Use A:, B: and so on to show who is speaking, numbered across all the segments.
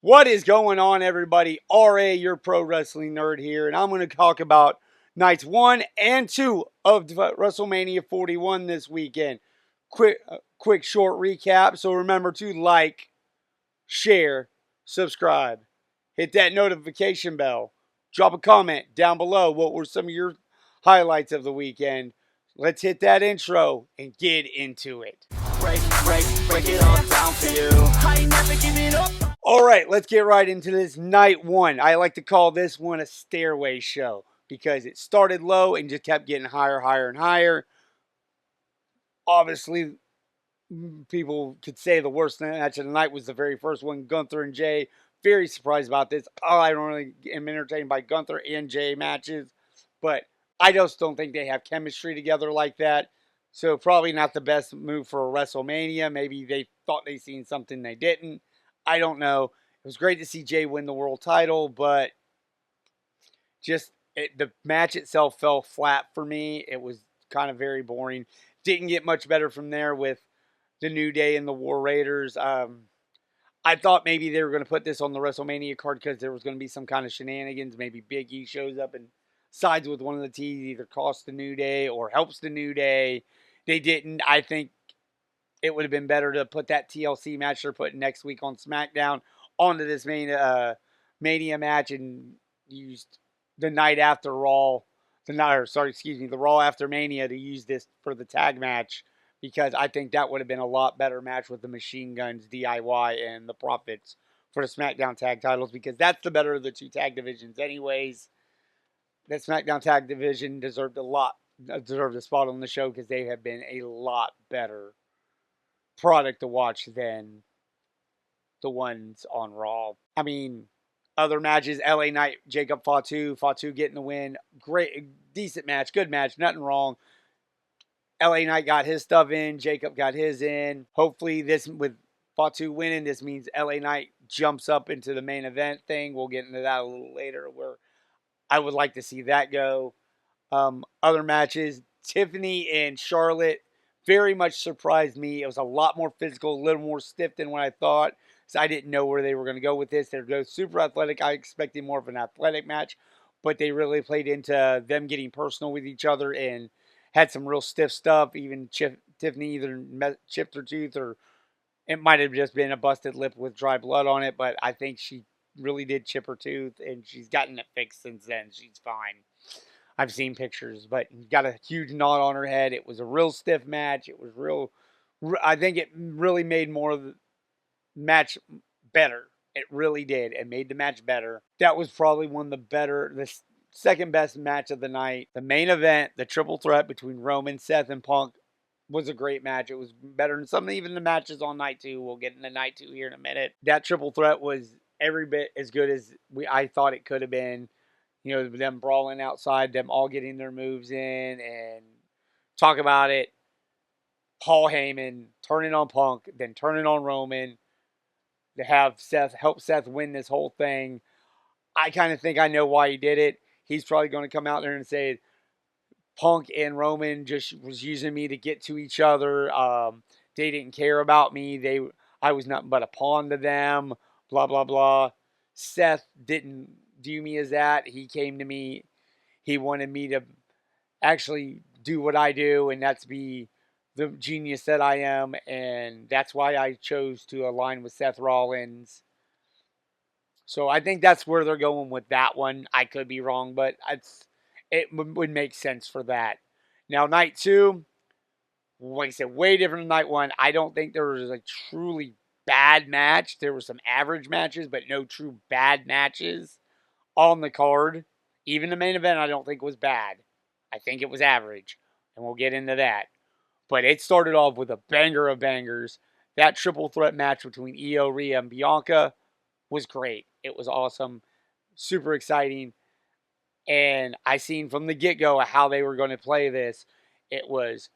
A: What is going on, everybody? RA, your pro wrestling nerd here, and I'm going to talk about nights 1 and 2 of WrestleMania 41 this weekend. Quick, short recap. So remember to like, share, subscribe, hit that notification bell, drop a comment down below. What were some of your highlights of the weekend? Let's hit that intro and get into it. Break it all down for you. I ain't never giving up. All right, let's get right into this night one. I like to call this one a stairway show because it started low and just kept getting higher, and higher. Obviously, people could say the worst match of the night was the very first one, Gunther and Jay. Very surprised about this. I don't really am entertained by Gunther and Jay matches, but I just don't think they have chemistry together like that. So probably not the best move for a WrestleMania. Maybe they thought they seen something they didn't. I don't know. It was great to see Jay win the world title, but the match itself fell flat for me. It was kind of very boring. Didn't get much better from there with the New Day and the War Raiders. I thought maybe they were going to put this on the WrestleMania card because there was going to be some kind of shenanigans. Maybe Big E shows up and sides with one of the teams, either costs the New Day or helps the New Day. They didn't. I think it would have been better to put that TLC match they're putting next week on SmackDown onto this Mania match and used the night after Raw, the Raw after Mania to use this for the tag match because I think that would have been a lot better match with the Machine Guns, DIY, and the Profits for the SmackDown tag titles because that's the better of the two tag divisions anyways. That SmackDown tag division deserved a spot on the show because they have been a lot better product to watch than the ones on Raw. I mean, other matches, LA Knight, Jacob Fatu getting the win. Great, decent match, good match, nothing wrong. LA Knight got his stuff in, Jacob got his in. Hopefully, this with Fatu winning, this means LA Knight jumps up into the main event thing. We'll get into that a little later, where I would like to see that go. Other matches, Tiffany and Charlotte very much surprised me. It was a lot more physical, a little more stiff than what I thought. So I didn't know where they were going to go with this. They're both super athletic. I expected more of an athletic match, but they really played into them getting personal with each other and had some real stiff stuff. Even Tiffany either chipped her tooth or it might have just been a busted lip with dry blood on it, but I think she really did chip her tooth and she's gotten it fixed since then. She's fine. I've seen pictures, but got a huge knot on her head. It was a real stiff match. It was real. I think it really made more of the match better. It really did. It made the match better. That was probably one of the second best match of the night. The main event, the triple threat between Roman, Seth, and Punk, was a great match. It was better than some even the matches on night two. We'll get into night two here in a minute. That triple threat was every bit as good as I thought it could have been. You know, them brawling outside, them all getting their moves in, and talk about it. Paul Heyman turning on Punk, then turning on Roman to have help Seth win this whole thing. I kind of think I know why he did it. He's probably going to come out there and say Punk and Roman just was using me to get to each other. They didn't care about me. I was nothing but a pawn to them. Blah blah blah. Seth didn't view me as that. He came to me. He wanted me to actually do what I do, and that's be the genius that I am. And that's why I chose to align with Seth Rollins. So I think that's where they're going with that one. I could be wrong, but it would make sense for that. Now, night two, like I said, way different than night one. I don't think there was a truly bad match. There were some average matches, but no true bad matches on the card. Even the main event, I don't think was bad. I think it was average, and we'll get into that. But it started off with a banger of bangers. That triple threat match between Io, Rhea, and Bianca was great. It was awesome, super exciting. And I seen from the get-go how they were going to play this. It was,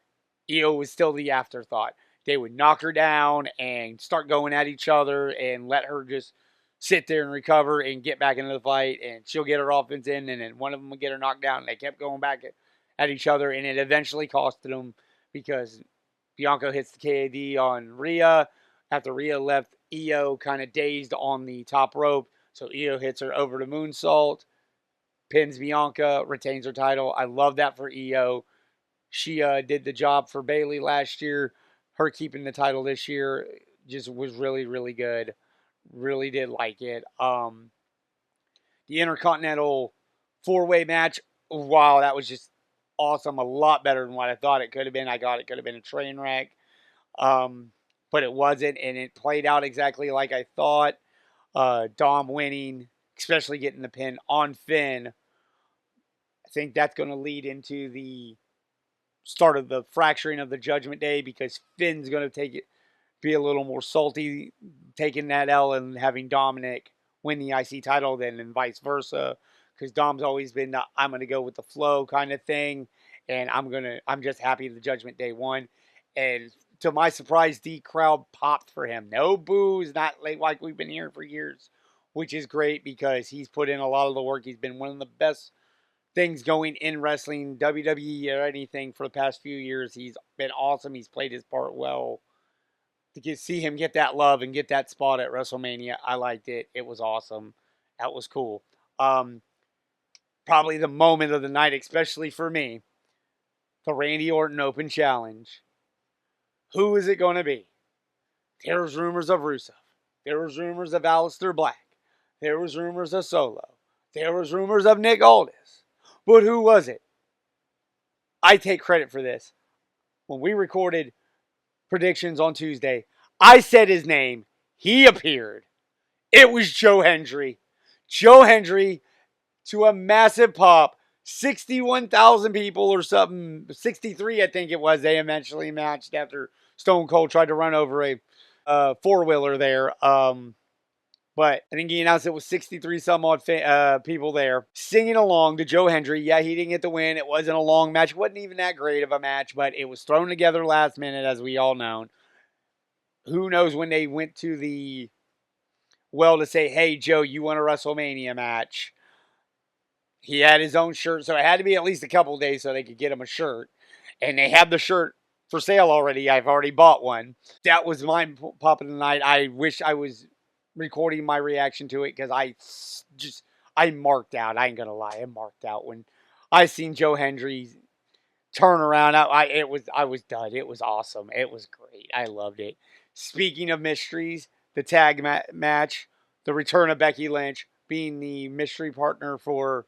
A: Io was still the afterthought. They would knock her down and start going at each other and let her just sit there and recover and get back into the fight. And she'll get her offense in, and then one of them would get her knocked down. And they kept going back at each other, and it eventually costed them because Bianca hits the KAD on Rhea. after Rhea left Io kind of dazed on the top rope. So Io hits her over the moonsault, pins Bianca, retains her title. I love that for Io. She did the job for Bayley last year. Her keeping the title this year just was really, really good. Really did like it. The Intercontinental four-way match, wow, that was just awesome. A lot better than what I thought it could have been. I thought it could have been a train wreck. Um, but it wasn't, and it played out exactly like I thought. Dom winning, especially getting the pin on Finn. I think that's going to lead into the start of the fracturing of the Judgment Day because Finn's going to be a little more salty, taking that L and having Dominic win the IC title, then and vice versa. Because Dom's always been the I'm going to go with the flow kind of thing, and I'm just happy the Judgment Day won, and to my surprise, the crowd popped for him. No boos, not like we've been hearing for years, which is great because he's put in a lot of the work. He's been one of the best things going in wrestling, WWE or anything for the past few years. He's been awesome. He's played his part well. See him get that love and get that spot at WrestleMania, I liked it. It was awesome. That was cool. Probably the moment of the night, especially for me, the Randy Orton Open Challenge. Who is it going to be? There was rumors of Rusev. There was rumors of Aleister Black. There was rumors of Solo. There was rumors of Nick Aldis. But who was it? I take credit for this. When we recorded predictions on Tuesday, I said his name. He appeared. It was Joe Hendry. Joe Hendry to a massive pop. 61,000 people or something. 63, I think it was. They eventually matched after Stone Cold tried to run over a four-wheeler there. But I think he announced it was 63 some odd people there singing along to Joe Hendry. Yeah, he didn't get the win. It wasn't a long match. It wasn't even that great of a match, but it was thrown together last minute, as we all know. Who knows when they went to the well to say, hey, Joe, you want a WrestleMania match? He had his own shirt, so it had to be at least a couple days so they could get him a shirt. And they have the shirt for sale already. I've already bought one. That was my pop of the night. I wish I was recording my reaction to it because I marked out. I ain't gonna lie, I marked out when I seen Joe Hendry turn around. I was done. It was awesome. It was great. I loved it. Speaking of mysteries, the tag match, the return of Becky Lynch being the mystery partner for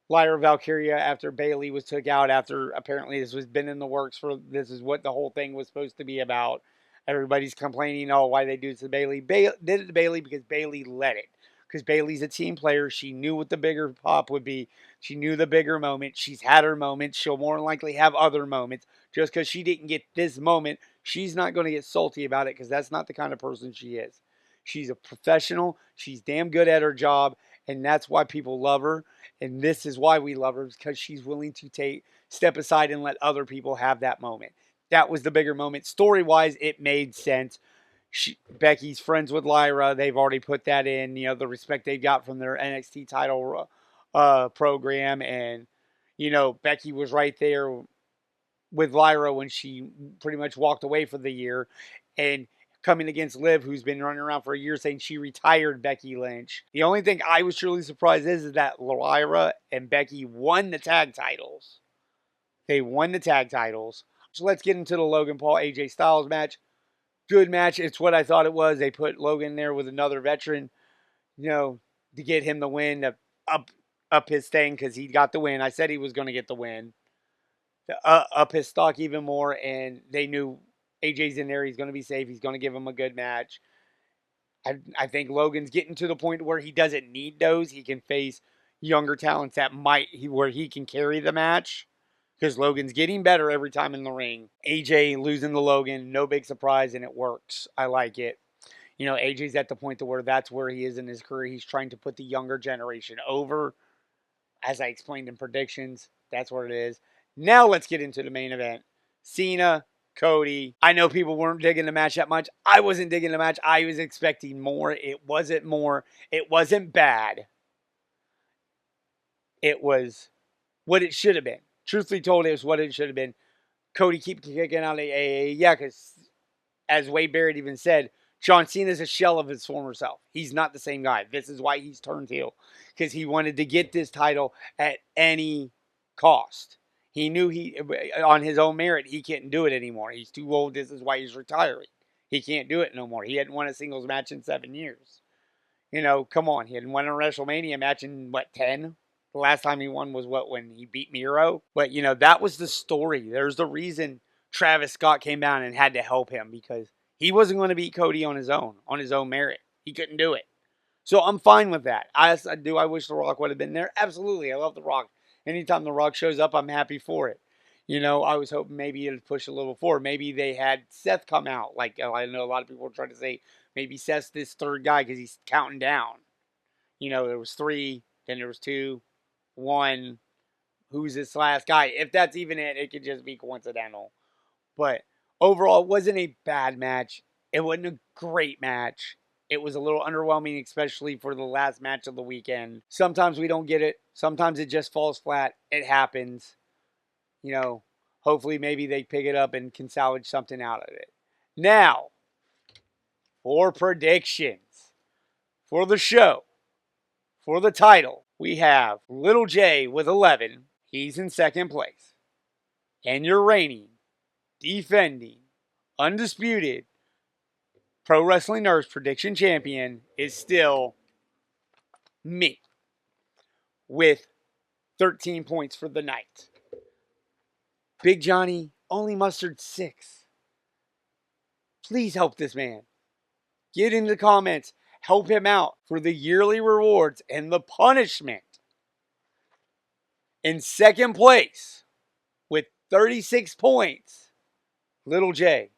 A: Lyra Valkyria after Bayley was took out. After apparently this was been in the works for this is what the whole thing was supposed to be about. Everybody's complaining, oh, why they do it to Bayley. Did it to Bayley because Bayley let it. Because Bayley's a team player. She knew what the bigger pop would be. She knew the bigger moment. She's had her moments. She'll more than likely have other moments. Just because she didn't get this moment, she's not going to get salty about it because that's not the kind of person she is. She's a professional. She's damn good at her job. And that's why people love her. And this is why we love her, because she's willing to step aside and let other people have that moment. That was the bigger moment. Story-wise, it made sense. Becky's friends with Lyra. They've already put that in. You know, the respect they got from their NXT title program. And, you know, Becky was right there with Lyra when she pretty much walked away for the year. And coming against Liv, who's been running around for a year saying she retired Becky Lynch. The only thing I was truly surprised is that Lyra and Becky won the tag titles. They won the tag titles. So let's get into the Logan Paul AJ Styles match. Good match. It's what I thought it was. They put Logan there with another veteran, you know, to get him the win, to up his thing because he got the win. I said he was going to get the win. To up his stock even more, and they knew AJ's in there. He's going to be safe. He's going to give him a good match. I think Logan's getting to the point where he doesn't need those. He can face younger talents where he can carry the match. Because Logan's getting better every time in the ring. AJ losing to Logan, no big surprise, and it works. I like it. You know, AJ's at the point to where that's where he is in his career. He's trying to put the younger generation over. As I explained in predictions, that's what it is. Now let's get into the main event. Cena, Cody. I know people weren't digging the match that much. I wasn't digging the match. I was expecting more. It wasn't more. It wasn't bad. It was what it should have been. Truthfully told, it was what it should have been. Cody keep kicking out of AA. Yeah, because as Wade Barrett even said, John Cena is a shell of his former self. He's not the same guy. This is why he's turned heel, because he wanted to get this title at any cost. He knew on his own merit, he can't do it anymore. He's too old. This is why he's retiring. He can't do it no more. He hadn't won a singles match in 7 years. Come on. He hadn't won a WrestleMania match in, 10? The last time he won was, when he beat Miro? But, that was the story. There's the reason Travis Scott came down and had to help him, because he wasn't going to beat Cody on his own merit. He couldn't do it. So I'm fine with that. I wish The Rock would have been there? Absolutely. I love The Rock. Anytime The Rock shows up, I'm happy for it. I was hoping maybe it'd push a little forward. Maybe they had Seth come out. Like, I know a lot of people are trying to say maybe Seth's this third guy because he's counting down. There was 3, then there was 2, 1. Who's this last guy? If that's even it, it could just be coincidental. But overall, it wasn't a bad match. It wasn't a great match. It was a little underwhelming, especially for the last match of the weekend. Sometimes we don't get it. Sometimes it just falls flat. It happens. Hopefully maybe they pick it up and can salvage something out of it. Now, for predictions for the show, for the title, we have Little J with 11. He's in second place. And your reigning, defending, undisputed Pro Wrestling Nerds prediction champion is still me with 13 points for the night. Big Johnny only mustered 6. Please help this man. Get in the comments. Help him out for the yearly rewards and the punishment. In second place with 36 points, Little J,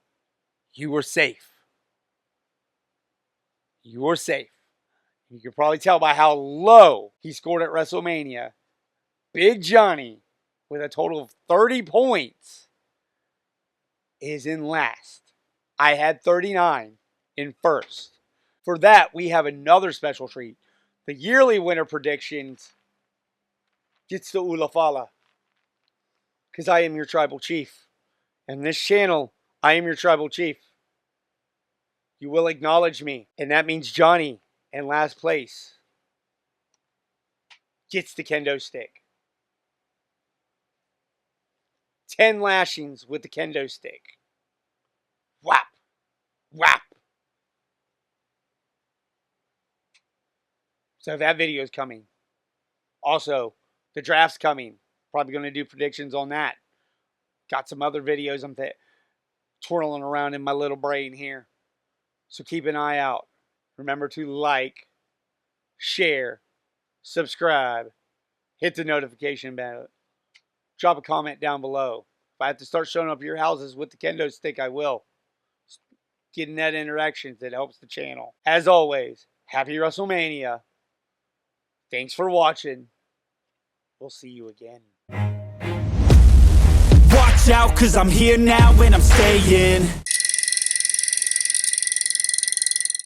A: you were safe. You were safe. You can probably tell by how low he scored at WrestleMania. Big Johnny, with a total of 30 points, is in last. I had 39 in first. For that, we have another special treat. The yearly winner predictions gets to Ulafala, because I am your tribal chief. And this channel, I am your tribal chief. You will acknowledge me. And that means Johnny, in last place, gets the kendo stick. 10 lashings with the kendo stick. Whap. Whap. So that video is coming. Also, the draft's coming. Probably going to do predictions on that. Got some other videos I'm twirling around in my little brain here. So keep an eye out. Remember to like, share, subscribe, hit the notification bell. Drop a comment down below. If I have to start showing up at your houses with the kendo stick, I will. Getting that interactions, it helps the channel. As always, happy WrestleMania. Thanks for watching. We'll see you again.
B: Watch out, 'cause I'm here now and I'm staying.